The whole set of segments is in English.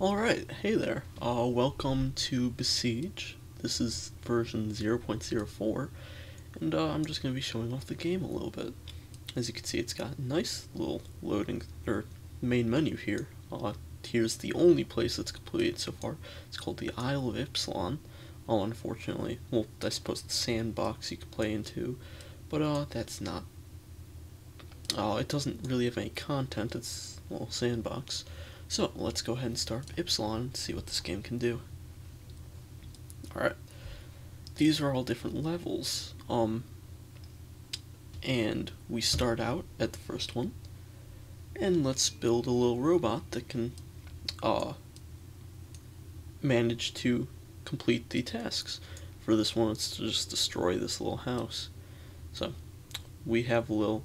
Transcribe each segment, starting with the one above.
Alright, hey there. Welcome to Besiege. This is version 0.04, and I'm just going to be showing off the game a little bit. As you can see, it's got a nice little loading, or main menu here. Here's the only place that's completed so far. It's called the Isle of Ypsilon. Unfortunately, well, I suppose the sandbox you could play into, but that's not. It doesn't really have any content, it's a little sandbox. So, let's go ahead and start Ypsilon and see what this game can do. Alright. These are all different levels. And we start out at the first one. And let's build a little robot that can, manage to complete the tasks. For this one, it's to just destroy this little house. So, we have a little,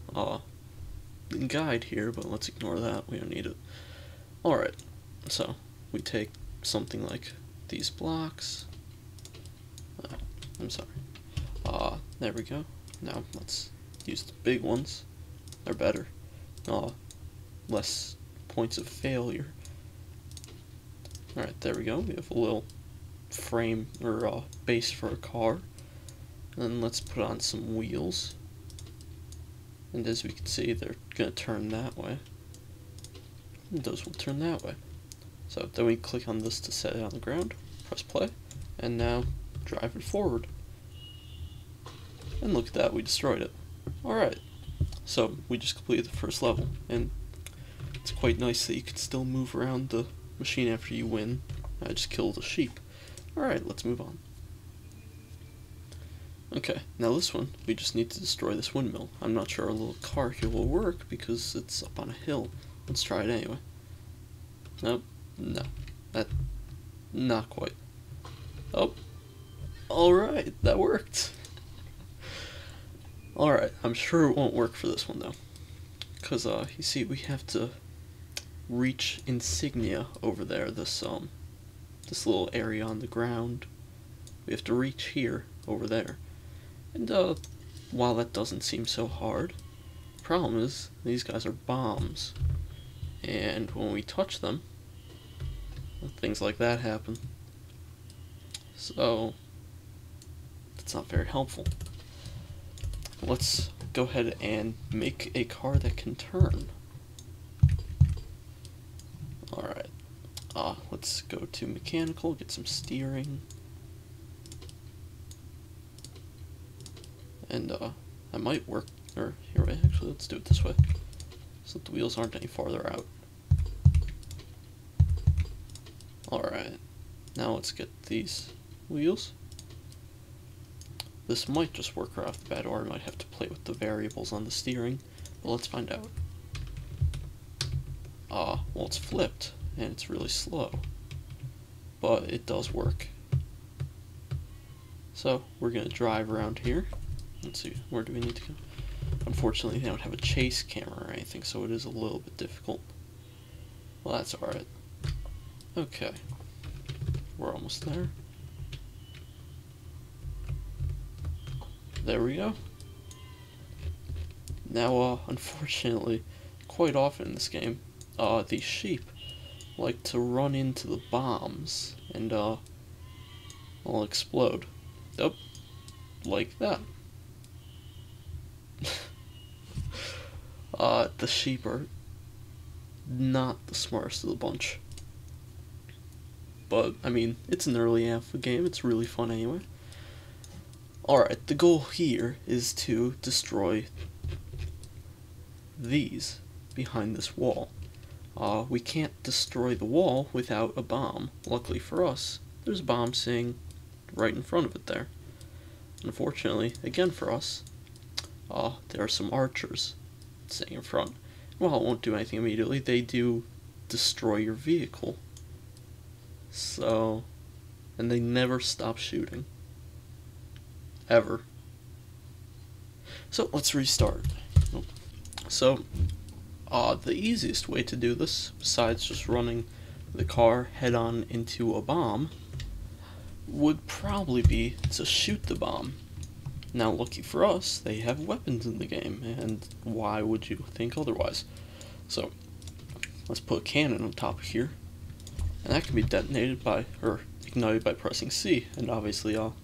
guide here, but let's ignore that, we don't need it. Alright, so we take something like these blocks. I'm sorry. There we go. Now let's use the big ones. They're better. Less points of failure. Alright, there we go. We have a little frame or base for a car. And then let's put on some wheels. And as we can see, they're gonna turn that way. And those will turn that way. So then we click on this to set it on the ground, press play, and now drive it forward. And look at that, we destroyed it. Alright, so we just completed the first level, and it's quite nice that you can still move around the machine after you win. I just killed a sheep. Alright, let's move on. Okay, now this one, we just need to destroy this windmill. I'm not sure our little car here will work because it's up on a hill. Let's try it anyway. Nope. No. Not quite. Oh. Alright, that worked. Alright, I'm sure it won't work for this one though. Because, you see, we have to reach insignia over there, this little area on the ground. We have to reach here, over there. And, while that doesn't seem so hard, the problem is, these guys are bombs. And when we touch them, things like that happen. So, that's not very helpful. Let's go ahead and make a car that can turn. Alright. Let's go to mechanical, get some steering. And, that might work. Or, here, wait, actually, let's do it this way. So that the wheels aren't any farther out. Alright, now let's get these wheels. This might just work right off the bat, or I might have to play with the variables on the steering, but let's find out. Well, it's flipped, and it's really slow, but it does work. So, we're going to drive around here. Let's see, where do we need to go? Unfortunately, they don't have a chase camera or anything, so it is a little bit difficult. Well, that's alright. Okay. We're almost there. There we go. Now, unfortunately, quite often in this game, these sheep like to run into the bombs and, will explode. Nope. Like that. The sheep are not the smartest of the bunch. But, I mean, it's an early alpha game, it's really fun anyway. Alright, the goal here is to destroy these behind this wall. We can't destroy the wall without a bomb. Luckily for us, there's a bomb sitting right in front of it there. Unfortunately, again for us, there are some archers sitting in front. While it won't do anything immediately, they do destroy your vehicle. So, and they never stop shooting. Ever. So, let's restart. So, the easiest way to do this, besides just running the car head-on into a bomb, would probably be to shoot the bomb. Now, lucky for us, they have weapons in the game, and why would you think otherwise? So, let's put a cannon on top of here, And that can be detonated by, or ignited by pressing C, and obviously, oh,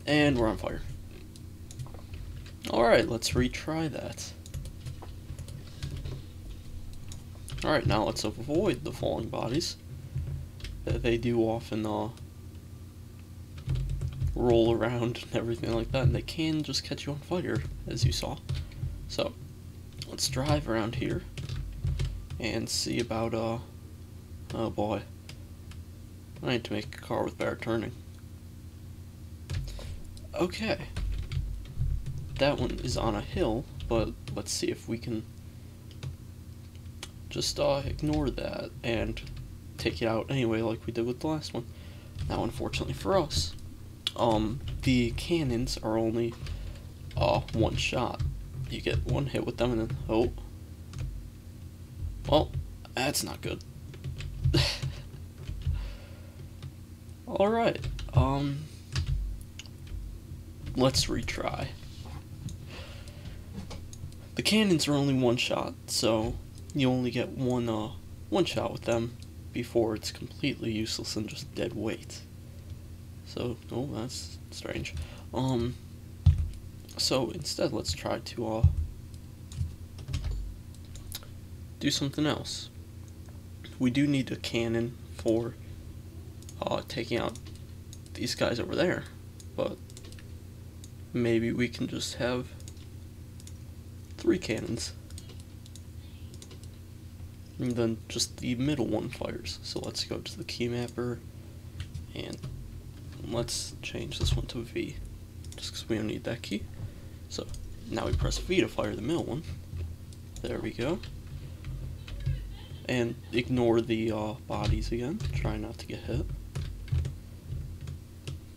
and we're on fire. Alright, let's retry that. Alright, now let's avoid the falling bodies. They do often, roll around and everything like that, and they can just catch you on fire, as you saw. So, let's drive around here and see about, oh boy. I need to make a car with better turning. Okay. That one is on a hill, but let's see if we can just ignore that and take it out anyway like we did with the last one. Now, unfortunately for us, the cannons are only one shot. You get one hit with them and then, oh. Well, that's not good. Alright, let's retry. The cannons are only one shot, so you only get one shot with them before it's completely useless and just dead weight. So, oh, that's strange. So instead, let's try to, do something else. We do need a cannon for, taking out these guys over there, but maybe we can just have 3 cannons. And then just the middle one fires. So let's go to the key mapper and let's change this one to V, just because we don't need that key. So now we press V to fire the middle one. There we go. And ignore the bodies again. Try not to get hit.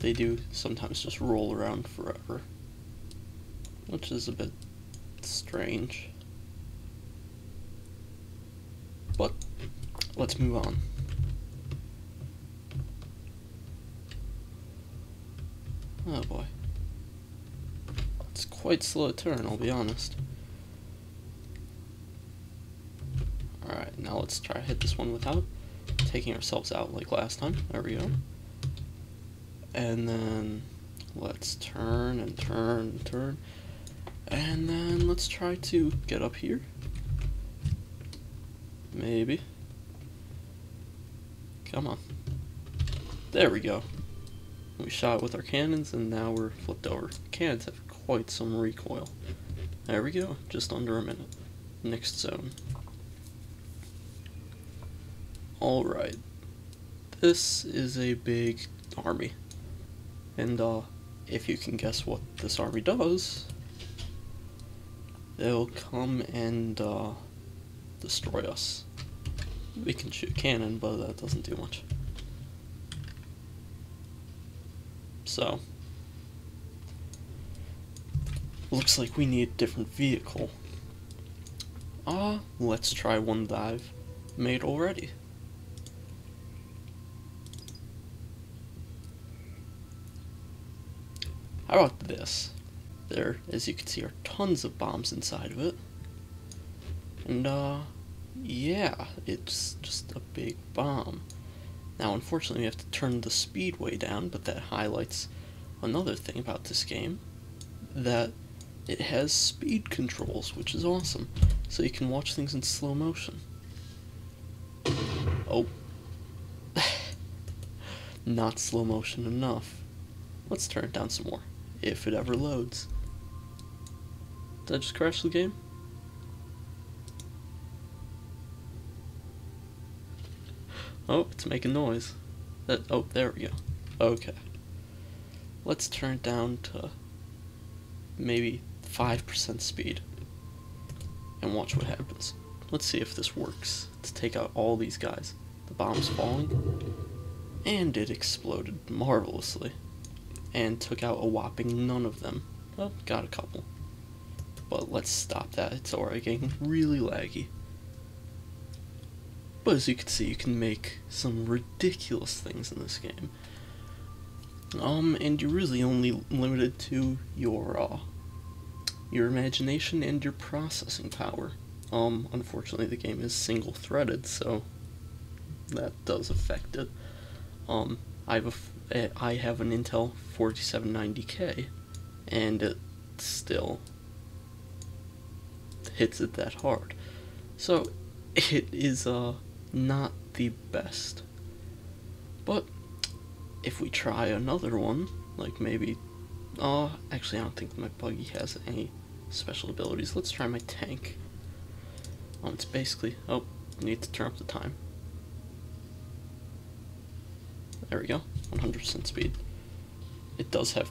They do sometimes just roll around forever, which is a bit strange. But let's move on. Oh boy. It's quite slow to turn, I'll be honest. Alright, now let's try to hit this one without taking ourselves out like last time. There we go. And then let's turn and turn and turn. And then let's try to get up here. Maybe. Come on. There we go. We shot with our cannons and now we're flipped over. Cannons have quite some recoil. There we go. Just under a minute. Next zone. Alright. This is a big army. And if you can guess what this army does, they'll come and destroy us. We can shoot cannon, but that doesn't do much. So, looks like we need a different vehicle. Let's try one that I've made already. How about this? There, as you can see, are tons of bombs inside of it. And, yeah, it's just a big bomb. Now, unfortunately, we have to turn the speed way down, but that highlights another thing about this game, that it has speed controls, which is awesome. So you can watch things in slow motion. Oh. Not slow motion enough. Let's turn it down some more, if it ever loads. Did I just crash the game? Oh, it's making noise. Oh, there we go. Okay. Let's turn it down to maybe 5% speed and watch what happens. Let's see if this works to take out all these guys. The bomb's falling, and it exploded marvelously and took out a whopping none of them. Well, got a couple. But let's stop that. It's already getting really laggy. But as you can see, you can make some ridiculous things in this game. And you're really only limited to your imagination and your processing power. Unfortunately the game is single-threaded, so that does affect it. I have an Intel 4790K, and it still hits it that hard. So it is not the best. But if we try another one, like maybe actually I don't think my buggy has any special abilities. Let's try my tank. It's basically need to turn up the time. There we go, 100% speed. It does have,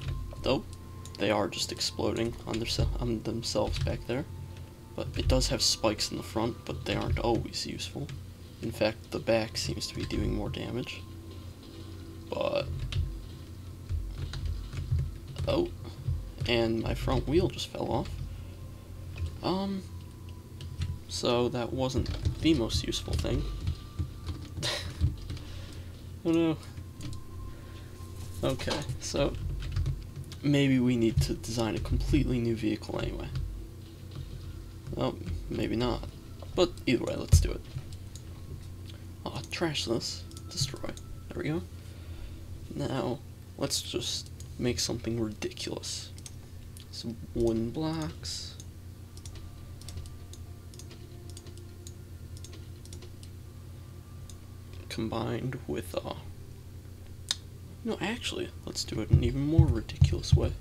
they are just exploding on themselves back there. But it does have spikes in the front, but they aren't always useful. In fact, the back seems to be doing more damage. But, and my front wheel just fell off. So that wasn't the most useful thing. Oh no. Okay, so maybe we need to design a completely new vehicle anyway. Oh, maybe not. But either way, let's do it. Trash this. Destroy. There we go. Now, let's just make something ridiculous. Some wooden blocks. Combined with, no, actually, let's do it in an even more ridiculous way.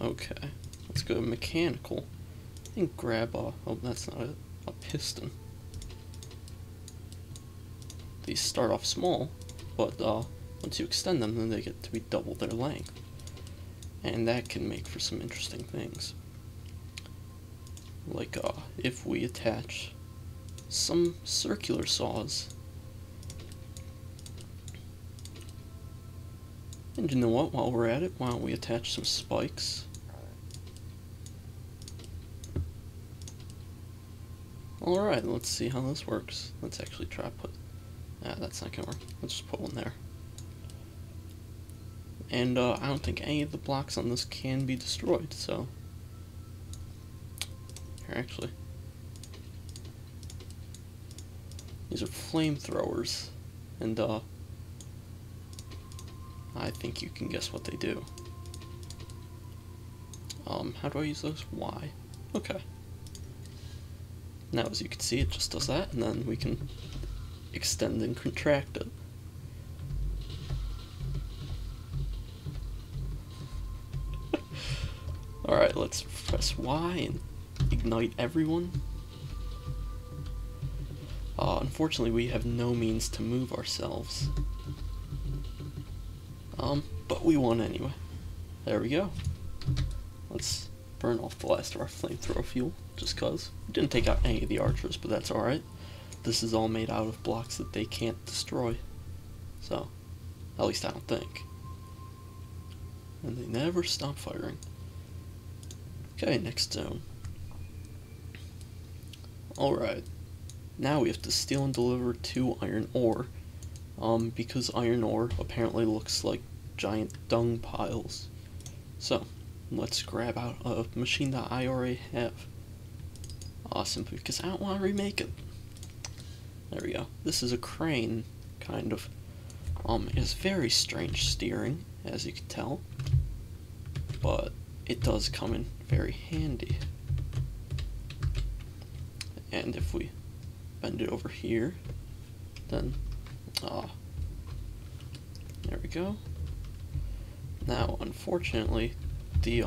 Okay, let's go mechanical and grab oh, that's not it, a piston. These start off small, but once you extend them, then they get to be double their length. And that can make for some interesting things. Like, if we attach some circular saws. And you know what, while we're at it, why don't we attach some spikes? Alright, let's see how this works. Let's actually try to put, that's not gonna work. Let's just put one there. And I don't think any of the blocks on this can be destroyed, so here, actually, these are flamethrowers, and I think you can guess what they do. How do I use those? Y. Okay. Now, as you can see, it just does that, and then we can extend and contract it. Alright, let's press Y and ignite everyone. Unfortunately, we have no means to move ourselves. But we won anyway. There we go. Let's burn off the last of our flamethrower fuel, just cause. We didn't take out any of the archers, but that's alright. This is all made out of blocks that they can't destroy. So, at least I don't think. And they never stop firing. Okay, next zone. Alright. Now we have to steal and deliver 2 iron ore. Because iron ore apparently looks like giant dung piles. So, let's grab out a machine that I already have. Simply because I don't want to remake it. There we go. This is a crane, kind of. It has very strange steering, as you can tell. But it does come in very handy. And if we bend it over here, then, there we go. Now, unfortunately, the,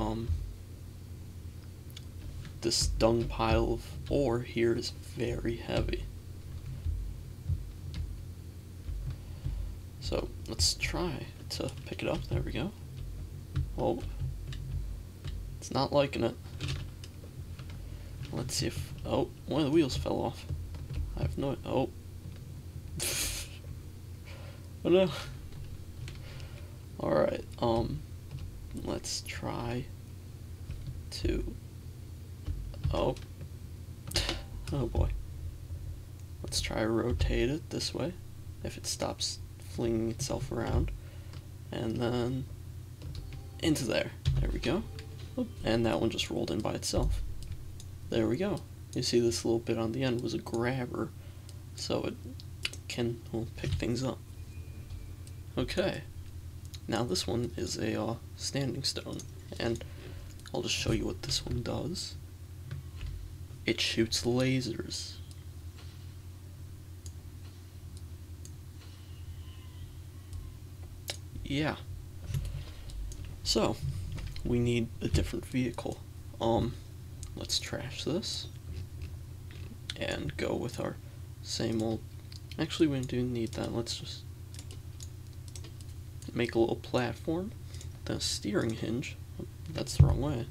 this dung pile of ore here is very heavy. So, let's try to pick it up. There we go. Oh, it's not liking it. Let's see if, oh, one of the wheels fell off. I have no, oh. Oh no. Alright, let's try to, oh boy. Let's try to rotate it this way, if it stops flinging itself around, and then into there. There we go. And that one just rolled in by itself. There we go. You see this little bit on the end was a grabber so it can pick things up. Okay, now this one is a standing stone, and I'll just show you what this one does. It shoots lasers. Yeah. So, we need a different vehicle. Let's trash this and go with our same old. Actually, we do need that. Let's just make a little platform. The steering hinge. That's the wrong way.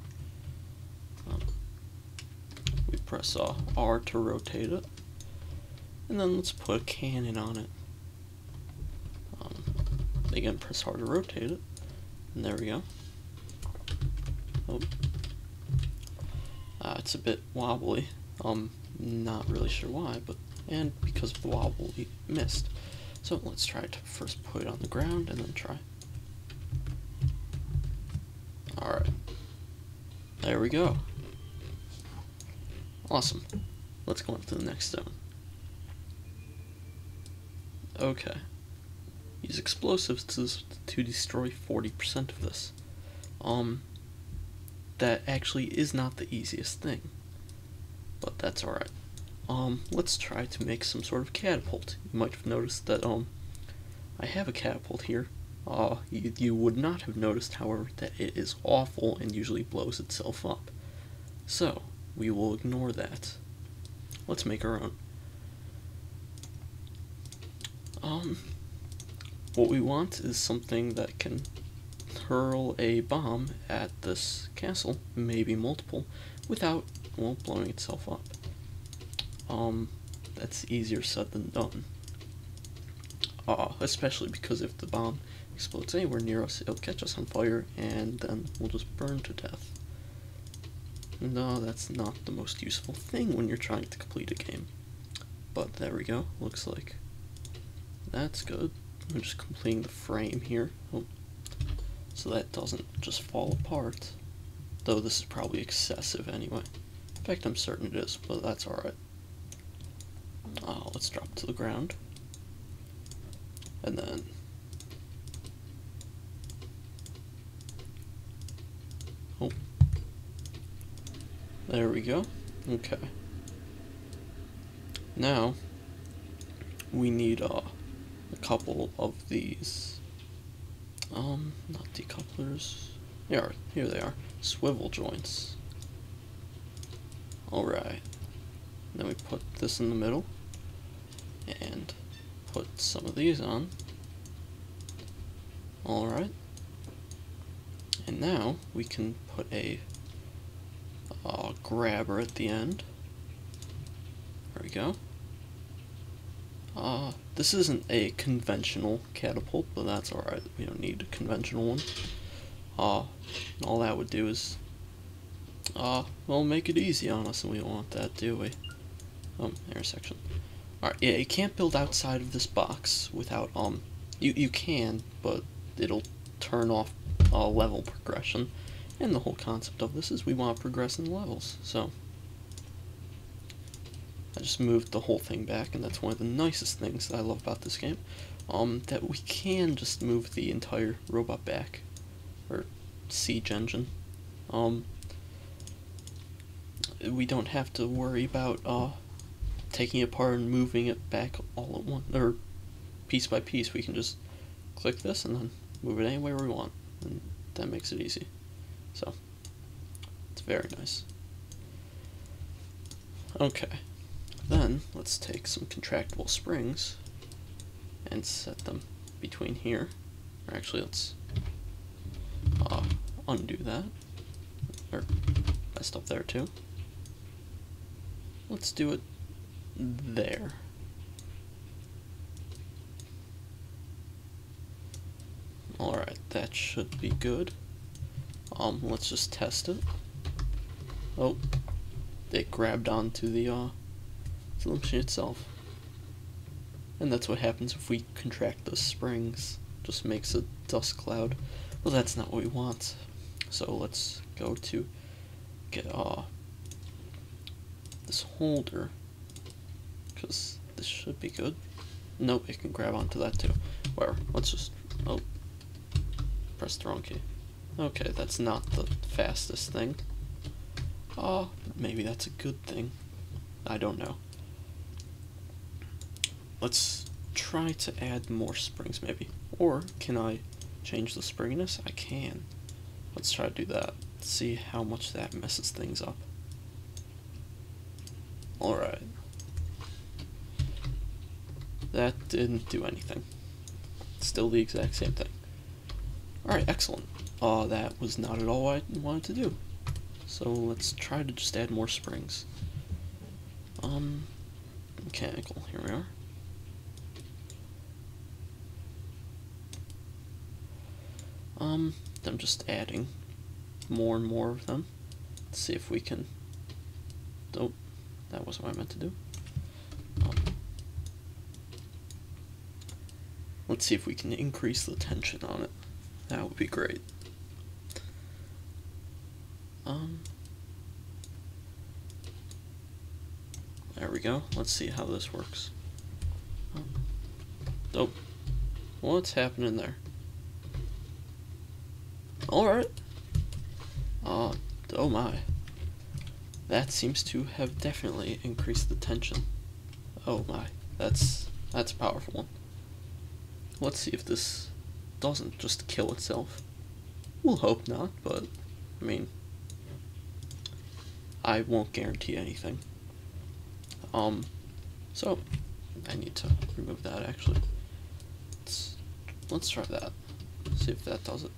We press R to rotate it, and then let's put a cannon on it. Again, press R to rotate it, and there we go. Oh. It's a bit wobbly. Not really sure why, and because of the wobble, we missed. So let's try to first put it on the ground, and then try. Alright. There we go. Awesome. Let's go on to the next stone. Okay. Use explosives to destroy 40% of this. That actually is not the easiest thing, but that's alright. Let's try to make some sort of catapult. You might have noticed that, I have a catapult here. You would not have noticed, however, that it is awful and usually blows itself up. So, we will ignore that. Let's make our own. What we want is something that can hurl a bomb at this castle, maybe multiple, without, well, blowing itself up. That's easier said than done. Especially because if the bomb explodes anywhere near us, it'll catch us on fire, and then we'll just burn to death. No, that's not the most useful thing when you're trying to complete a game. But there we go, looks like that's good. I'm just completing the frame here, so that doesn't just fall apart. Though this is probably excessive anyway. In fact, I'm certain it is, but that's alright. Let's drop to the ground. And then there we go. Okay. Now we need a couple of these not decouplers. Here they are. Swivel joints. Alright. Then we put this in the middle and put some of these on. Alright. And now we can put a grabber at the end. There we go. This isn't a conventional catapult, but that's alright. We don't need a conventional one. All that would do is, well, make it easy on us, and we don't want that, do we? Oh, intersection. Alright, yeah, you can't build outside of this box without, you can, but it'll turn off level progression. And the whole concept of this is we want to progress in levels, so I just moved the whole thing back, and that's one of the nicest things that I love about this game, that we can just move the entire robot back, or siege engine. We don't have to worry about taking it apart and moving it back all at once, or piece by piece. We can just click this and then move it anywhere we want, and that makes it easy. So, it's very nice. Okay, then let's take some contractible springs and set them between here. Or actually, let's undo that. Or messed up there too. Let's do it there. Alright, that should be good. Let's just test it. Oh, it grabbed onto the machine itself. And that's what happens if we contract those springs. Just makes a dust cloud. Well, that's not what we want. So let's go to get this holder, because this should be good. Nope, it can grab onto that too. Whatever, let's just, oh, press the wrong key. Okay, that's not the fastest thing. Oh, maybe that's a good thing. I don't know. Let's try to add more springs maybe. Or can I change the springiness? I can. Let's try to do that. See how much that messes things up. Alright. That didn't do anything. Still the exact same thing. Alright, excellent. That was not at all what I wanted to do. So let's try to just add more springs. Mechanical, here we are. I'm just adding more and more of them. Let's see if we can, oh, that wasn't what I meant to do. Let's see if we can increase the tension on it. That would be great. There we go. Let's see how this works. Oh, what's happening there? Alright. Oh my. That seems to have definitely increased the tension. Oh my. That's a powerful one. Let's see if this doesn't just kill itself. We'll hope not, but I mean, I won't guarantee anything. So I need to remove that actually. Let's try that. See if that does it.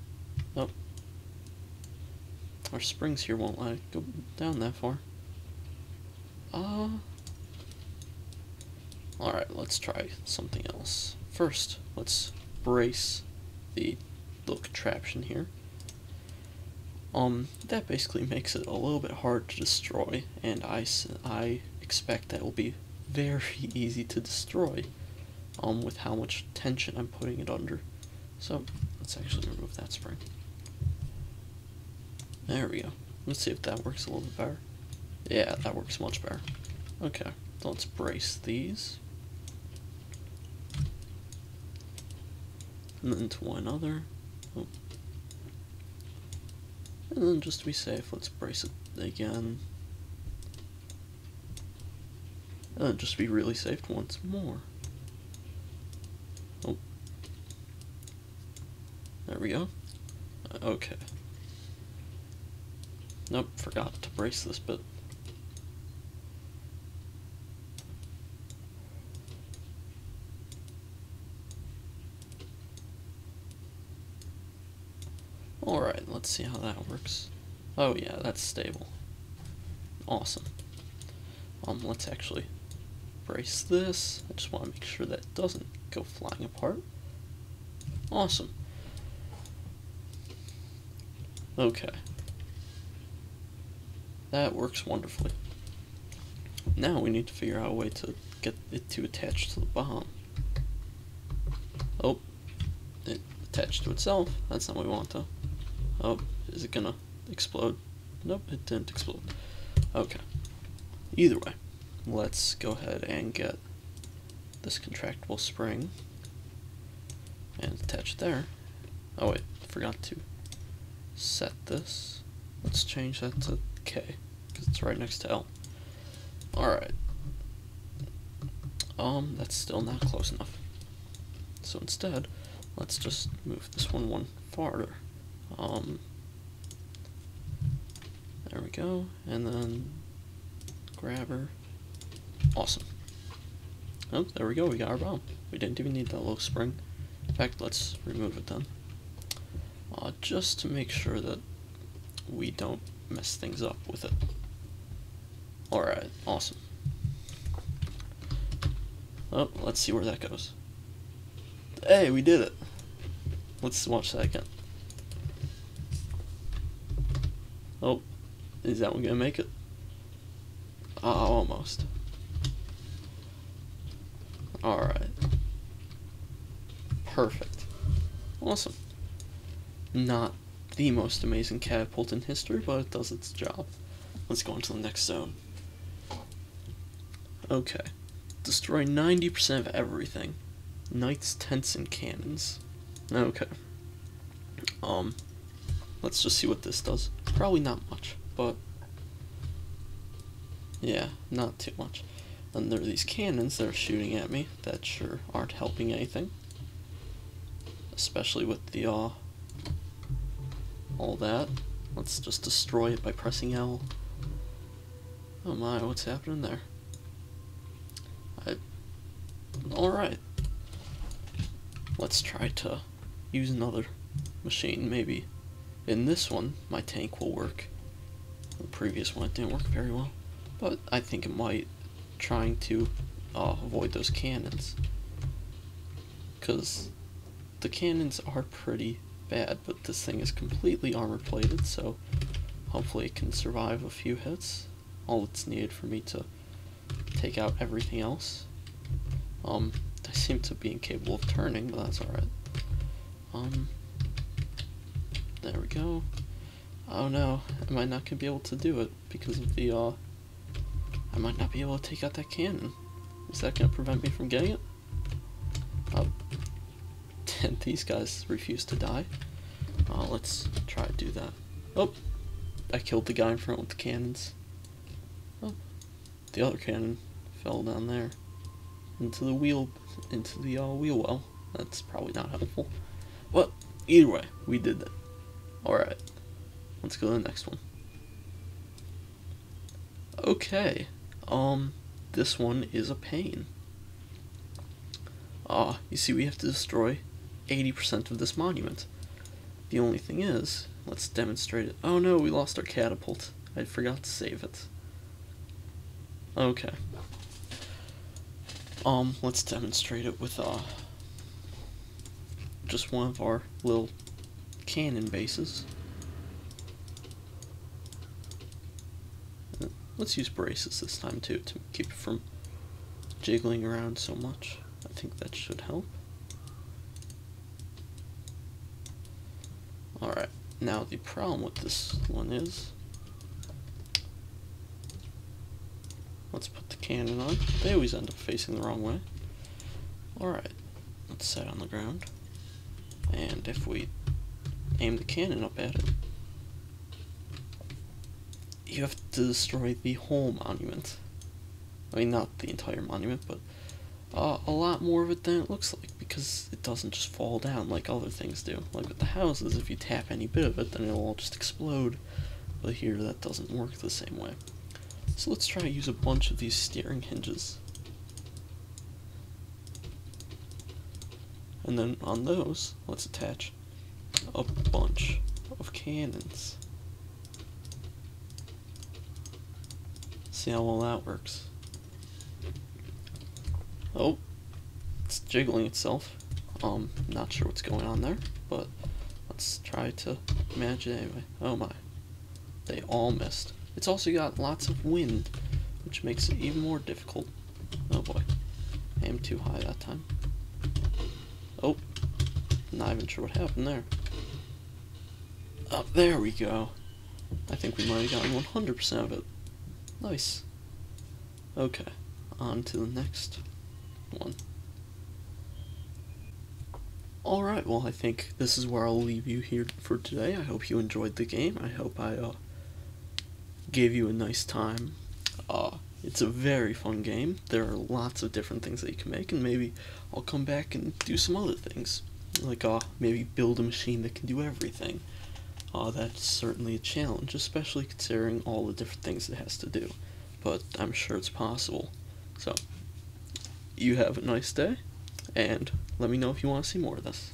Nope. Our springs here won't let it go down that far. Alright, let's try something else. First, let's brace the little contraption here. That basically makes it a little bit hard to destroy, and I expect that will be very easy to destroy, with how much tension I'm putting it under. So, let's actually remove that spring. There we go. Let's see if that works a little bit better. Yeah, that works much better. Okay, so let's brace these. And then to one other. Oh. And then just to be safe, let's brace it again. And then just to be really safe once more. Oh. There we go. Okay. Nope, forgot to brace this bit. Alright, let's see how that works. Oh yeah, that's stable. Awesome. Let's actually brace this. I just want to make sure that doesn't go flying apart. Awesome. Okay. That works wonderfully. Now we need to figure out a way to get it to attach to the bomb. Oh, it attached to itself. That's not what we want though. Oh, is it gonna explode? Nope, it didn't explode. Okay. Either way, let's go ahead and get this contractible spring and attach it there. Oh wait, forgot to set this. Let's change that to K, because it's right next to L. Alright. That's still not close enough. So instead, let's just move this one farther. There we go, and then grab her. Awesome. Oh, there we go, we got our bomb. We didn't even need that little spring. In fact, let's remove it then. Just to make sure that we don't mess things up with it. Alright, awesome. Oh, let's see where that goes. Hey, we did it! Let's watch that again. Oh, is that one gonna make it? Almost. Alright. Perfect. Awesome. Not the most amazing catapult in history, but it does its job. Let's go on to the next zone. Okay. destroy 90% of everything. Knights, tents, and cannons. Okay. Let's just see what this does. Probably not much, but yeah, not too much. And there are these cannons that are shooting at me that sure aren't helping anything. Especially with the, all that. Let's just destroy it by pressing L. Oh my, what's happening there? Alright. Let's try to use another machine, maybe. In this one, my tank will work. The previous one, it didn't work very well. But I think it might, trying to avoid those cannons. Because the cannons are pretty bad, but this thing is completely armor plated, so hopefully it can survive a few hits. All that's needed for me to take out everything else. I seem to be incapable of turning, but that's alright. There we go. Oh no, I might not be able to do it because of the, I might not be able to take out that cannon. Is that gonna prevent me from getting it? These guys refuse to die. Let's try to do that. Oh! I killed the guy in front with the cannons. Oh, the other cannon fell down there. Into the wheel well. That's probably not helpful. But, either way, we did that. Alright, let's go to the next one. Okay, this one is a pain. You see we have to destroy 80% of this monument. The only thing is, let's demonstrate it. Oh no, we lost our catapult. I forgot to save it. Okay. Let's demonstrate it with, just one of our little cannon bases. Let's use braces this time too, to keep it from jiggling around so much. I think that should help. Alright, now the problem with this one is, let's put the cannon on. They always end up facing the wrong way. Alright, let's set on the ground. And if we aim the cannon up at it, you have to destroy the whole monument. I mean, not the entire monument, but a lot more of it than it looks like, because it doesn't just fall down like other things do. Like with the houses, if you tap any bit of it, then it'll all just explode. But here, that doesn't work the same way. So let's try to use a bunch of these steering hinges. And then on those, let's attach a bunch of cannons. See how well that works. Oh, it's jiggling itself. Not sure what's going on there, but let's try to manage it anyway. Oh my, they all missed. It's also got lots of wind, which makes it even more difficult. Oh boy, I am too high that time. Oh, not even sure what happened there. Oh, there we go. I think we might have gotten 100% of it. Nice. Okay, on to the next one. Alright, well I think this is where I'll leave you here for today. I hope you enjoyed the game. I hope I gave you a nice time. It's a very fun game. There are lots of different things that you can make, and maybe I'll come back and do some other things. Like maybe build a machine that can do everything. That's certainly a challenge, especially considering all the different things it has to do. But I'm sure it's possible. So, you have a nice day, and let me know if you want to see more of this.